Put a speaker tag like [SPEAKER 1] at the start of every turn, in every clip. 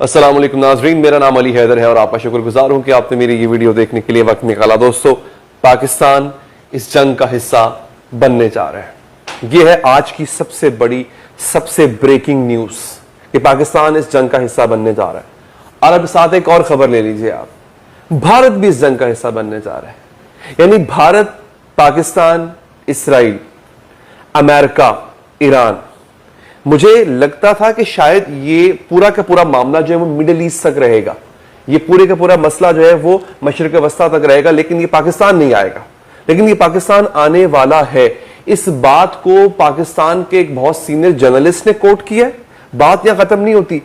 [SPEAKER 1] अस्सलाम वालेकुम नाज़रीन, मेरा नाम अली हैदर है और आपका शुक्रगुजार हूं कि आपने मेरी ये वीडियो देखने के लिए वक्त निकाला। दोस्तों, पाकिस्तान इस जंग का हिस्सा बनने जा रहा है। ये है आज की सबसे बड़ी, सबसे ब्रेकिंग न्यूज कि पाकिस्तान इस जंग का हिस्सा बनने जा रहा है। और अब साथ एक और खबर ले लीजिए आप, भारत भी इस जंग का हिस्सा बनने जा रहा है। यानी Bharat, Pakistan, Israel, America, Iran. मुझे लगता था कि शायद ये पूरा का पूरा मामला जो है वो मिडिल ईस्ट तक रहेगा, ये पूरे का पूरा मसला जो है वो मशरिक वस्ता तक रहेगा, लेकिन ये पाकिस्तान नहीं आएगा। लेकिन ये पाकिस्तान आने वाला है। इस बात को पाकिस्तान के एक बहुत सीनियर जर्नलिस्ट ने कोट किया है। बात यहां खत्म नहीं होती।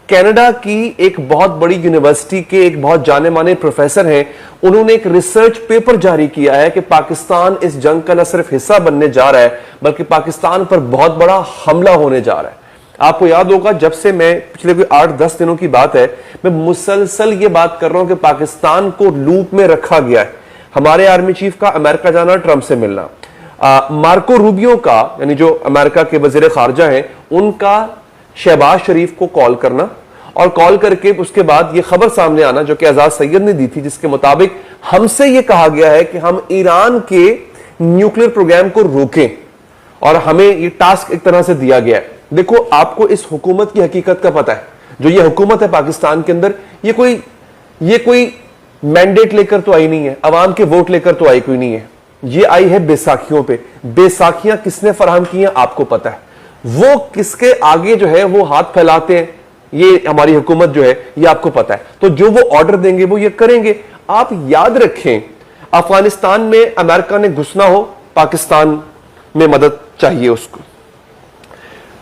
[SPEAKER 1] कनाडा की एक बहुत बड़ी यूनिवर्सिटी के एक बहुत जाने माने प्रोफेसर हैं, उन्होंने एक रिसर्च पेपर जारी किया है कि पाकिस्तान इस जंग का न सिर्फ हिस्सा बनने जा रहा है बल्कि पाकिस्तान पर बहुत बड़ा हमला होने जा रहा है। आपको याद होगा, जब से मैं पिछले कोई 8-10 दिनों की बात है, मैं मुसलसल ये बात कर रहा हूं कि पाकिस्तान को लूप में रखा गया है। हमारे आर्मी चीफ का अमेरिका जाना, ट्रंप से मिलना, मार्को रूबियो का यानी जो अमेरिका के वजीर खारजा हैं, उनका शहबाज शरीफ को कॉल करना और कॉल करके उसके बाद यह खबर सामने आना जो कि आजाद सैयद ने दी थी, जिसके मुताबिक हमसे यह कहा गया है कि हम ईरान के न्यूक्लियर प्रोग्राम को रोकें और हमें यह टास्क एक तरह से दिया गया है। देखो, आपको इस हुकूमत की हकीकत का पता है। जो ये हुकूमत है पाकिस्तान के अंदर, ये कोई मैंडेट लेकर तो आई नहीं है, अवाम के वोट लेकर तो आई कोई नहीं है। ये आई है बैसाखियों पे। बैसाखियां किसने फराहम की हैं आपको पता है। वो किसके आगे जो है वो हाथ फैलाते हैं, ये हमारी हुकूमत जो है, ये आपको पता है। तो जो वो ऑर्डर देंगे वो ये करेंगे। आप याद रखें, अफगानिस्तान में अमेरिका ने घुसना हो, पाकिस्तान में मदद चाहिए उसको।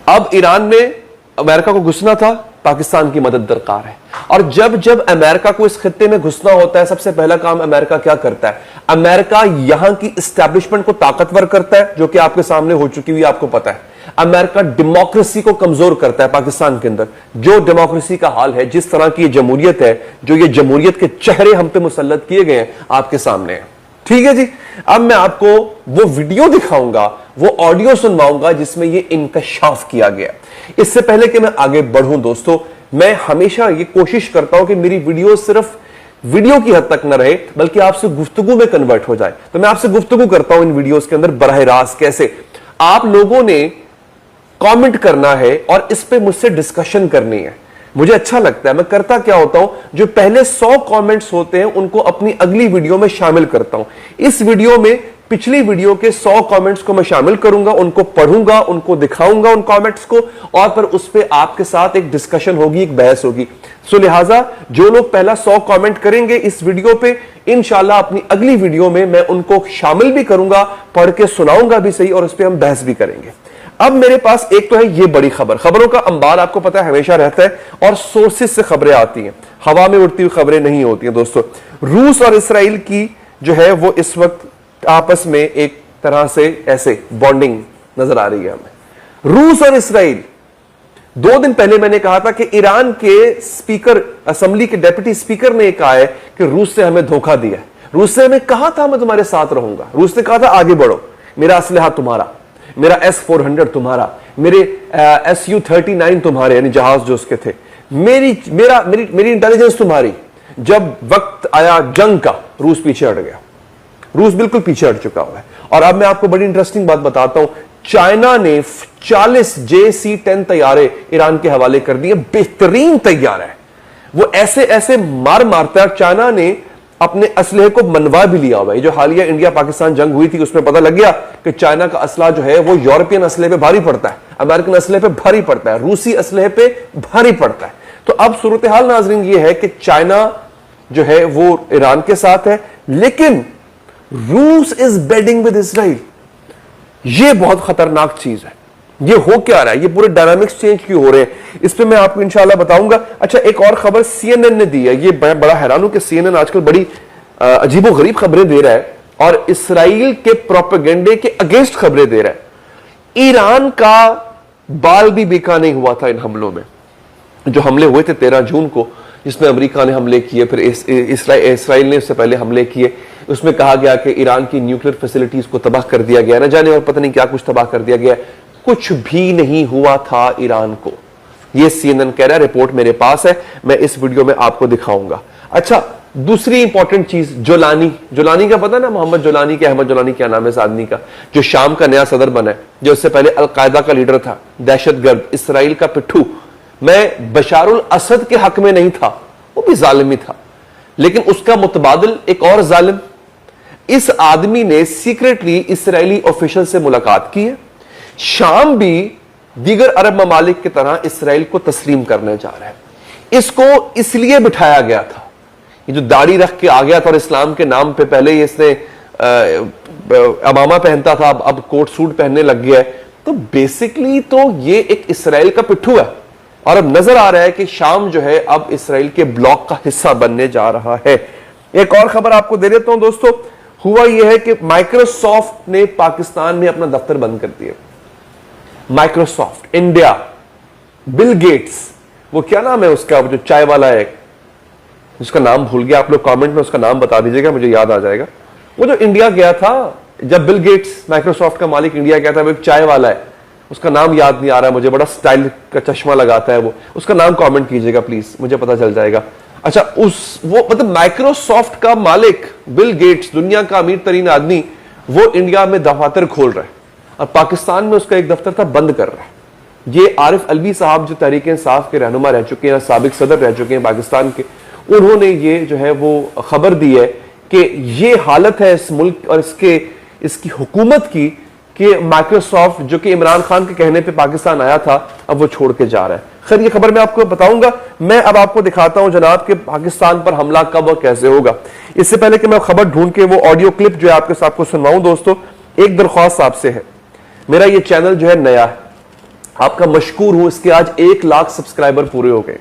[SPEAKER 1] अब ईरान में अमेरिका को घुसना था, पाकिस्तान की मदद दरकार है। और जब जब अमेरिका को इस खित्ते में घुसना होता है, सबसे पहला काम अमेरिका क्या करता है? अमेरिका यहां की एस्टैब्लिशमेंट को ताकतवर करता है, जो कि आपके सामने हो चुकी हुई आपको पता है। अमेरिका डेमोक्रेसी को कमजोर करता है पाकिस्तान के अंदर। जो डेमोक्रेसी का हाल है, जिस तरह की ये जमहूरियत है, जो ये जमहूरियत के चेहरे हम पे मुसल्लत किए गए हैं, आपके सामने है। ठीक है जी। अब मैं आपको वो वीडियो दिखाऊंगा, वो ऑडियो सुनवाऊंगा जिसमें ये इंकशाफ किया गया। इससे पहले कि मैं आगे बढ़ूं दोस्तों, मैं हमेशा ये कोशिश करता हूं कि मेरी वीडियो सिर्फ वीडियो की हद तक न रहे बल्कि आपसे गुफ्तगू में कन्वर्ट हो जाए। तो मैं आपसे गुफ्तगू करता हूं इन वीडियोस के अंदर बराह रास्त। कैसे? आप लोगों ने कमेंट करना है और इस पे मुझसे डिस्कशन करनी है। मुझे अच्छा लगता है। मैं करता क्या होता हूं, जो पहले 100 कमेंट्स होते हैं उनको अपनी अगली वीडियो में शामिल करता हूं। इस वीडियो में पिछली वीडियो के 100 कमेंट्स को मैं शामिल करूंगा, उनको पढ़ूंगा, उनको दिखाऊंगा उन कमेंट्स को, और फिर उस पे आपके साथ एक डिस्कशन होगी, एक बहस होगी। सो लिहाजा जो लोग पहला 100 कमेंट करेंगे इस वीडियो पे, इंशाल्लाह अपनी अगली वीडियो में मैं उनको शामिल भी करूंगा, पढ़ के सुनाऊंगा भी सही, और उस पर हम बहस भी करेंगे। अब मेरे पास एक तो है ये बड़ी खबर। खबरों का अंबार आपको पता है हमेशा रहता है और सोर्सेज से खबरें आती हैं, हवा में उड़ती हुई खबरें नहीं होती हैं दोस्तों। रूस और इसराइल की जो है वो इस वक्त आपस में एक तरह से ऐसे बॉन्डिंग नजर आ रही है हमें। रूस और इसराइल, 2 दिन पहले मैंने कहा था कि ईरान के स्पीकर, असेंबली के डेप्यूटी स्पीकर ने कहा है कि रूस से हमें धोखा दिया है। रूस से हमें कहा था मैं तुम्हारे साथ रहूंगा, रूस ने कहा था आगे बढ़ो, मेरा असलहा तुम्हारा, मेरा S-400 तुम्हारा, मेरे Su-39 तुम्हारे, यानी जहाज जो उसके थे, मेरी इंटेलिजेंस तुम्हारी। जब वक्त आया जंग का, रूस पीछे हट गया। रूस बिल्कुल पीछे हट चुका हुआ है। और अब मैं आपको बड़ी इंटरेस्टिंग बात बताता हूं, चाइना ने 40 JC-10 तैयारे ईरान के हवाले कर दिए। बेहतरीन तैयार है वो, ऐसे ऐसे मारता है। चाइना ने अपने असलहे को मनवा भी लिया हुआ है। जो हालिया इंडिया पाकिस्तान जंग हुई थी उसमें पता लग गया कि चाइना का असला जो है वो यूरोपियन असलहे पे भारी पड़ता है, अमेरिकन असलहे पे भारी पड़ता है, रूसी असलहे पे भारी पड़ता है। तो अब सूरत हाल नाजरीन ये है कि चाइना जो है वो ईरान के साथ है, लेकिन रूस इज बेडिंग विद इसराइल। ये बहुत खतरनाक चीज है। ये हो क्या रहा है, ये पूरे डायनामिक्स चेंज क्यों हो रहे हैं, इस पे मैं आपको इंशाल्लाह बताऊंगा। अच्छा, एक और खबर CNN ने दी है। ये बड़ा हैरान हूं कि CNN आजकल बड़ी अजीबोगरीब खबरें दे रहा है और इसराइल के प्रोपेगेंडे के अगेंस्ट खबरें दे रहा है। ईरान का बाल भी बेका नहीं हुआ था इन हमलों में। जो हमले हुए थे 13 जून को, जिसमें अमेरिका ने हमले किए, फिर इसराइल ने उससे पहले हमले किए। उसमें कहा गया कि ईरान की न्यूक्लियर फैसिलिटीज को तबाह कर दिया गया, न जाने और पता नहीं क्या कुछ तबाह कर दिया गया। कुछ भी नहीं हुआ था ईरान को, ये CNN कह रहा है, रिपोर्ट मेरे पास है, मैं इस वीडियो में आपको दिखाऊंगा। अच्छा, दूसरी इंपॉर्टेंट चीज, जोलानी का पता ना, मोहम्मद जोलानी के, अहमद जोलानी क्या नाम है इस आदमी का, जो शाम का नया सदर बना है, जो इससे पहले अलकायदा का लीडर था, दहशतगर्द, इसराइल का पिट्ठू। मैं बशारुल असद के हक में नहीं था, वो भी जालिम ही था, लेकिन उसका मुतबादिल एक और जालिम, इस आदमी ने सीक्रेटली इसराइली ऑफिशियल से मुलाकात की है। शाम भी दीगर अरब ममालिक की तरह इसराइल को तस्लीम करने जा रहा है। इसको इसलिए बिठाया गया था, ये जो दाढ़ी रख के आ गया था और इस्लाम के नाम पे, पहले ये इसने अमामा पहनता था, अब कोट सूट पहनने लग गया है, तो बेसिकली तो ये एक इसराइल का पिट्ठू है। और अब नजर आ रहा है कि शाम जो है अब इसराइल के ब्लॉक का हिस्सा बनने जा रहा है। एक और खबर आपको दे देता हूं दोस्तों, हुआ यह है कि माइक्रोसॉफ्ट ने पाकिस्तान में अपना दफ्तर बंद कर दिया। माइक्रोसॉफ्ट इंडिया, बिल गेट्स, वो क्या नाम है उसका, जो चाय वाला है, उसका नाम भूल गया, आप लोग कमेंट में उसका नाम बता दीजिएगा, मुझे याद आ जाएगा। वो जो इंडिया गया था, जब बिल गेट्स माइक्रोसॉफ्ट का मालिक इंडिया गया था, वो एक चाय वाला है, उसका नाम याद नहीं आ रहा है मुझे, बड़ा स्टाइल का चश्मा लगाता है वो, उसका नाम कमेंट कीजिएगा प्लीज, मुझे पता चल जाएगा। अच्छा, वो मतलब माइक्रोसॉफ्ट का मालिक बिल गेट्स, दुनिया का अमीर तरीन आदमी, वो इंडिया में दफातर खोल रहा है और पाकिस्तान में उसका एक दफ्तर था बंद कर रहा है। ये आरिफ अलवी साहब जो तहरीक इंसाफ के रहनुमा रह चुके हैं, साबिक सदर रह चुके हैं पाकिस्तान के, उन्होंने ये जो है वो खबर दी है कि ये हालत है इस मुल्क और इसकी हुकूमत की कि माइक्रोसॉफ्ट, जो कि इमरान खान के कहने पे पाकिस्तान आया था, अब वो छोड़ के जा रहा है। खैर, ये खबर मैं आपको बताऊंगा। मैं अब आपको दिखाता हूं जनाब कि पाकिस्तान पर हमला कब और कैसे होगा। इससे पहले कि मैं खबर ढूंढ के वो ऑडियो क्लिप जो है आपके साथ को सुनवाऊं दोस्तों, एक दरख्वास्त आपसे है, मेरा ये चैनल जो है नया है, आपका मशकूर हूं, इसके आज 1 लाख सब्सक्राइबर पूरे हो गए।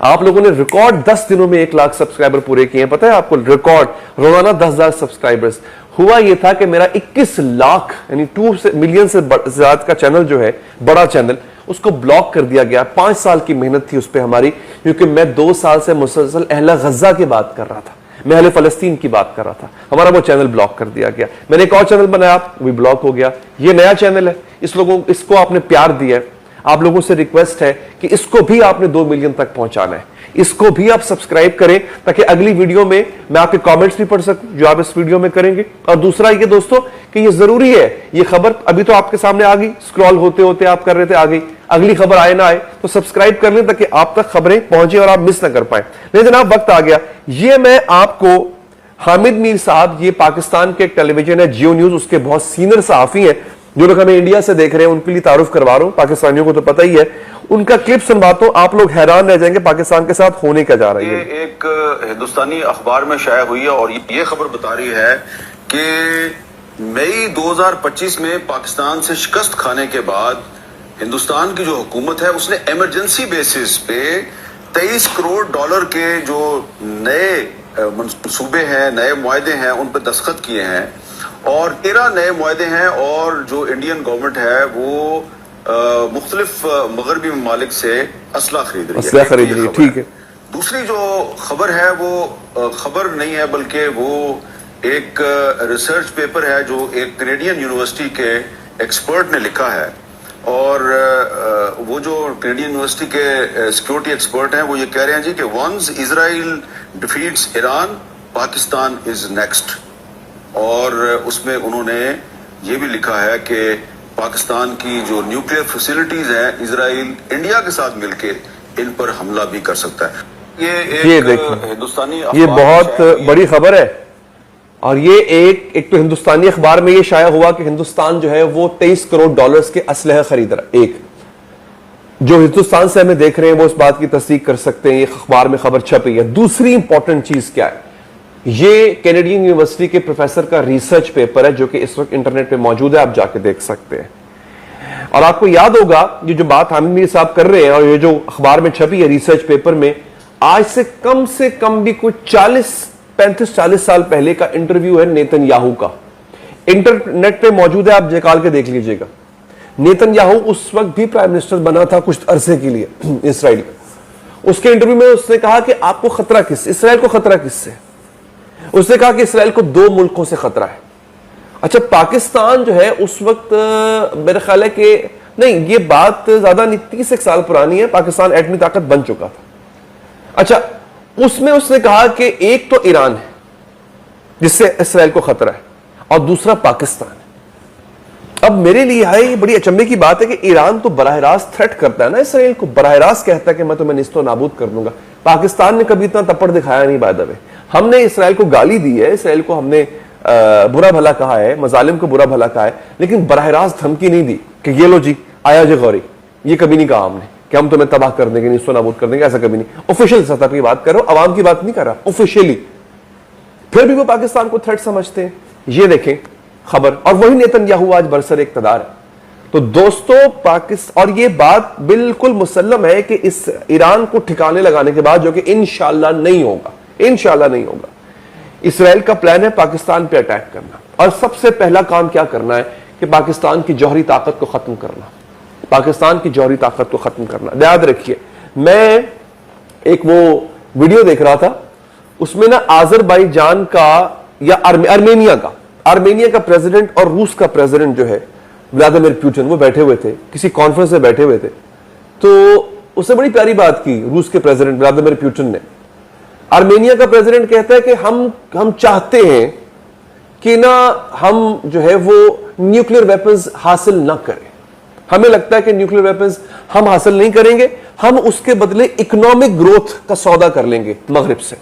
[SPEAKER 1] आप लोगों ने रिकॉर्ड 10 दिनों में 1 लाख सब्सक्राइबर पूरे किए हैं, पता है आपको, रिकॉर्ड रोजाना 10,000 सब्सक्राइबर्स। हुआ यह था कि मेरा 21 लाख यानी 2 मिलियन से ज्यादा का चैनल जो है, बड़ा चैनल, उसको ब्लॉक कर दिया गया। 5 साल की मेहनत थी उस पर हमारी, क्योंकि मैं 2 साल से मुसलसल अहले गजा की बात कर रहा था, मैं अहले फलस्तीन की बात कर रहा था, हमारा वो चैनल ब्लॉक कर दिया गया। मैंने एक और चैनल बनाया, वो भी ब्लॉक हो गया। ये नया चैनल है, इसको आपने प्यार दिया है, आप लोगों से रिक्वेस्ट है कि इसको भी आपने 2 मिलियन तक पहुंचाना है, इसको भी आप सब्सक्राइब करें ताकि अगली वीडियो में मैं आपके कमेंट्स भी पढ़ सकूं जो आप इस वीडियो में करेंगे। और दूसरा ये दोस्तों कि ये जरूरी है, ये खबर अभी तो आपके सामने आ गई, स्क्रॉल होते होते आप कर रहे थे, आ गई, अगली खबर आए ना आए तो सब्सक्राइब कर लें ताकि आप तक खबरें पहुंचे और आप मिस ना कर पाए। नहीं जनाब, वक्त आ गया। ये मैं आपको हामिद मीर साहब, ये पाकिस्तान के एक टेलीविजन है जियो न्यूज, उसके बहुत सीनियर सहाफी हैं, जो लोग हमें इंडिया से देख रहे हैं उनके लिए तारुफ करवा रहा हूं, पाकिस्तानियों को तो पता ही है। उनका क्लिप सुनवाता हूं, आप लोग हैरान रह जाएंगे पाकिस्तान के साथ होने क्या जा रही है।
[SPEAKER 2] ये एक हिंदुस्तानी अखबार में शाया हुई है और ये खबर बता रही है कि मई 2025 में पाकिस्तान से शिकस्त खाने के बाद हिंदुस्तान की जो हुकूमत है उसने इमरजेंसी बेसिस पे $23 करोड़ के जो नए मंसूबे हैं, नए मुआहदे हैं, उन पर दस्तखत किए हैं और 13 नए मुआहदे हैं। और जो इंडियन गवर्नमेंट है वो मुख्तलिफ मगरबी ममालिक से असला खरीद रही है।
[SPEAKER 1] ठीक है।
[SPEAKER 2] दूसरी जो खबर है वो खबर नहीं है बल्कि वो एक रिसर्च पेपर है जो एक कैनेडियन यूनिवर्सिटी के एक्सपर्ट ने लिखा है। और वो जो कैनेडियन यूनिवर्सिटी के सिक्योरिटी एक्सपर्ट हैं वो ये कह रहे हैं जी कि once Israel defeats Iran, Pakistan is next. और उसमें उन्होंने ये भी लिखा है कि पाकिस्तान की जो न्यूक्लियर फैसिलिटीज हैं, इजराइल इंडिया के साथ मिलके इन पर हमला भी कर सकता है। ये हिंदुस्तानी,
[SPEAKER 1] ये बहुत बड़ी खबर है। और ये एक तो हिंदुस्तानी अखबार में ये शाया हुआ कि हिंदुस्तान जो है वो $23 करोड़ के असलहे खरीद रहा है। एक जो हिंदुस्तान से हमें देख रहे हैं वो इस बात की तस्दीक कर सकते हैं, ये अखबार में खबर छपी है। दूसरी इंपॉर्टेंट चीज क्या है, ये कैनेडियन यूनिवर्सिटी के प्रोफेसर का रिसर्च पेपर है जो कि इस वक्त इंटरनेट पे मौजूद है, आप जाके देख सकते हैं। और आपको याद होगा ये जो बात हामिद मीर साहब कर रहे हैं और ये जो अखबार में छपी है रिसर्च पेपर में, आज से कम भी कुछ 35-40 साल पहले का इंटरव्यू है नेतन्याहू का, इंटरनेट पे मौजूद है, आप निकाल के देख लीजिएगा। नेतन्याहू उस वक्त भी प्राइम मिनिस्टर बना था कुछ अरसे के लिए इसराइल का। उसके इंटरव्यू में उसने कहा कि आपको खतरा किससे, इसराइल को खतरा किससे? उसने कहा कि इसराइल को 2 मुल्कों से खतरा है। अच्छा, पाकिस्तान जो है उस वक्त मेरे ख्याल है कि नहीं, ये बात ज्यादा नहीं, 30 साल पुरानी है। पाकिस्तान एटमी ताकत बन चुका था। अच्छा, उसमें उसने कहा कि एक तो ईरान है जिससे इसराइल को खतरा है, और दूसरा पाकिस्तान है। अब मेरे लिए है ये बड़ी अचंभे की बात है कि ईरान तो बराह रास्त थ्रेट करता है ना इसराइल को, बराह रास्त कहता है कि मैं तुम्हें निस्तो नाबूद कर दूंगा। पाकिस्तान ने कभी इतना तपड़ दिखाया नहीं। बाय द वे, हमने इसराइल को गाली दी है, इसराइल को हमने बुरा भला कहा है, मजालिम को बुरा भला कहा है, लेकिन बराह रास्त धमकी नहीं दी कि ये लो जी आया जो गौरी। ये कभी नहीं कहा हमने कि हम तुम्हें तबाह कर देंगे, निस्तो नाबूद कर देंगे, ऐसा कभी नहीं। ऑफिशियल सतह की बात कर रहा हूं, अवाम की बात नहीं कर रहा, ऑफिशियली। फिर भी वो पाकिस्तान को थ्रेट समझते हैं। ये देखें खबर, और वही नेतन्याहू आज बरसर इक़्तिदार है। तो दोस्तों पाकिस्तान, और ये बात बिल्कुल मुसल्लम है कि इस ईरान को ठिकाने लगाने के बाद, जो कि इंशाअल्लाह नहीं होगा, इंशाअल्लाह नहीं होगा, इसराइल का प्लान है पाकिस्तान पे अटैक करना। और सबसे पहला काम क्या करना है कि पाकिस्तान की जौहरी ताकत को खत्म करना, पाकिस्तान की जौहरी ताकत को खत्म करना। याद रखिए, मैं एक वो वीडियो देख रहा था, उसमें ना आजरबाईजान का या आर्मेनिया का प्रेसिडेंट और रूस का प्रेसिडेंट जो है व्लादिमीर पुतिन, वो बैठे हुए थे, किसी कॉन्फ्रेंस में बैठे हुए थे। तो उसने बड़ी प्यारी बात की रूस के प्रेसिडेंट व्लादिमीर पुतिन ने। आर्मेनिया का प्रेसिडेंट कहता है कि हम चाहते हैं कि ना हम जो है वो न्यूक्लियर वेपन्स हासिल ना करें। हमें लगता है कि न्यूक्लियर वेपन्स हम हासिल नहीं करेंगे, हम उसके बदले इकोनॉमिक ग्रोथ का सौदा कर लेंगे मगरिब से,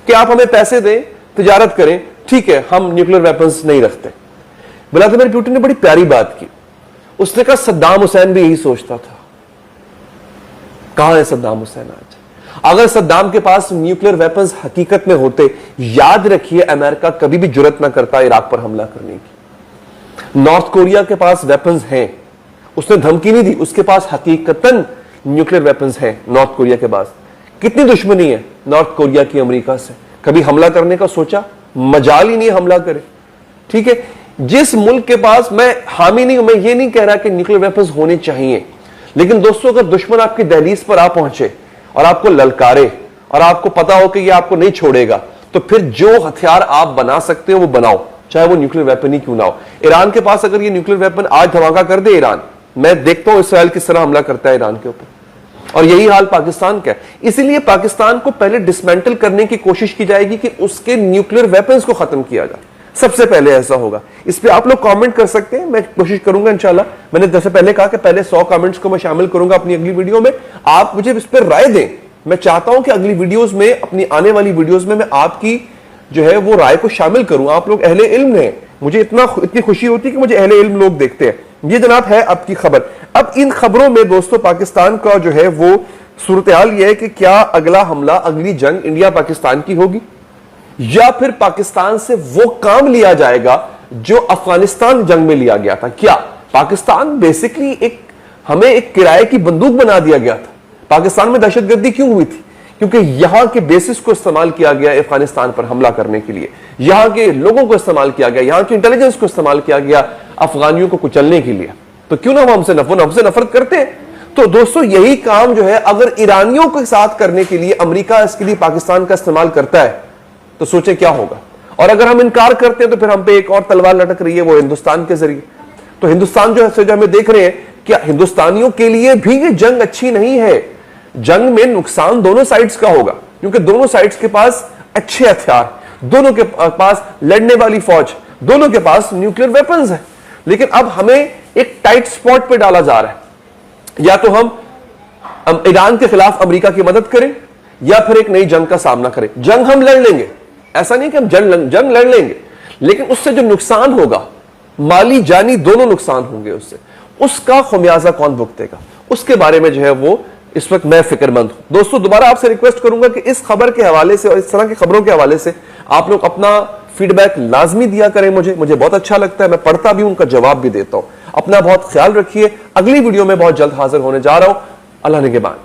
[SPEAKER 1] कि आप हमें पैसे दें, तिजारत करें, ठीक है, हम न्यूक्लियर वेपन्स नहीं रखते। व्लादिमीर पुतिन ने बड़ी प्यारी बात की। उसने कहा सद्दाम हुसैन भी यही सोचता था। कहां है सद्दाम हुसैन आज? अगर सद्दाम के पास न्यूक्लियर वेपन्स हकीकत में होते, याद रखिए अमेरिका कभी भी जुर्रत ना करता इराक पर हमला करने की। नॉर्थ कोरिया के पास वेपन्स हैं, उसने धमकी नहीं दी, उसके पास हकीकतन न्यूक्लियर वेपन्स हैं नॉर्थ कोरिया के पास। कितनी दुश्मनी है नॉर्थ कोरिया की अमेरिका से? कभी हमला करने का सोचा? मजाल ही नहीं हमला करे। ठीक है, जिस मुल्क के पास, मैं हामी नहीं हूं, मैं ये नहीं कह रहा कि न्यूक्लियर वेपन्स होने चाहिए, लेकिन दोस्तों अगर दुश्मन आपकी दहलीज पर आ पहुंचे और आपको ललकारे और आपको पता हो कि ये आपको नहीं छोड़ेगा, तो फिर जो हथियार आप बना सकते हो वो बनाओ, चाहे वो न्यूक्लियर वेपन ही क्यों ना हो। ईरान के पास अगर ये न्यूक्लियर वेपन आज धमाका कर दे ईरान, मैं देखता हूं इसराइल किस तरह हमला करता है ईरान के ऊपर, और यही हाल पाकिस्तान का है। इसीलिए पाकिस्तान को पहले डिसमेंटल करने की कोशिश की जाएगी कि उसके न्यूक्लियर वेपन्स को खत्म किया जाए, सबसे पहले ऐसा होगा। इस पे आप लोग कमेंट कर सकते हैं, मैं कोशिश करूंगा इंशाल्लाह। मैंने जैसे पहले कहा कि पहले 100 कमेंट्स को मैं शामिल करूंगा अपनी अगली वीडियो में। आप मुझे इस पर राय दें। मैं चाहता हूं कि अगली वीडियोस में, अपनी आने वाली वीडियोस में मैं आपकी जो है वो राय को शामिल करूं। आप लोग अहले इल्म हैं, मुझे इतनी खुशी होती है कि मुझे अहले इल्म लोग देखते हैं। ये जनाब है आपकी खबर। अब इन खबरों में दोस्तों पाकिस्तान का जो है वो सूरत हाल यह है कि क्या अगला हमला, अगली जंग इंडिया पाकिस्तान की होगी, या फिर पाकिस्तान से वो काम लिया जाएगा जो अफगानिस्तान जंग में लिया गया था। क्या पाकिस्तान बेसिकली हमें एक किराए की बंदूक बना दिया गया था? पाकिस्तान में दहशतगर्दी क्यों हुई थी? क्योंकि यहां के बेसिस को इस्तेमाल किया गया अफगानिस्तान पर हमला करने के लिए, यहां के लोगों को इस्तेमाल किया गया, यहां की इंटेलिजेंस को इस्तेमाल किया गया अफगानियों को कुचलने के लिए। तो क्यों ना वो हमसे नफरत करते हैं। तो दोस्तों यही काम जो है अगर ईरानियों के साथ करने के लिए अमेरिका इसके लिए पाकिस्तान का इस्तेमाल करता है, तो सोचे क्या होगा। और अगर हम इनकार करते हैं तो फिर हम पे एक और तलवार लटक रही है, वो हिंदुस्तान के जरिए। तो हिंदुस्तान जो हमें देख रहे हैं, क्या हिंदुस्तानियों के लिए भी ये जंग अच्छी नहीं है? जंग में नुकसान दोनों साइड्स का होगा, क्योंकि दोनों साइड्स के पास अच्छे हथियार, दोनों के पास लड़ने वाली फौज, दोनों के पास न्यूक्लियर वेपन्स है। लेकिन अब हमें एक टाइट स्पॉट पे डाला जा रहा है, या तो हम ईरान के खिलाफ अमेरिका की मदद करें या फिर एक नई जंग का सामना करें। जंग हम लड़ लेंगे, ऐसा नहीं कि हम जंग लड़ लेंगे, लेकिन उससे जो नुकसान होगा, माली जानी दोनों नुकसान होंगे उससे, उसका खमियाजा कौन भुगतेगा, उसके बारे में जो है वो इस वक्त मैं फिक्रमंद हूं। दोस्तों दोबारा आपसे रिक्वेस्ट करूंगा कि इस खबर के हवाले से और इस तरह की खबरों के हवाले से आप लोग अपना फीडबैक लाजमी दिया करें। मुझे बहुत अच्छा लगता है, मैं पढ़ता भी हूं, उनका जवाब भी देता हूं। अपना बहुत ख्याल रखिए। अगली वीडियो में बहुत जल्द हाजिर होने जा रहा हूं। अल्लाह निगहबान।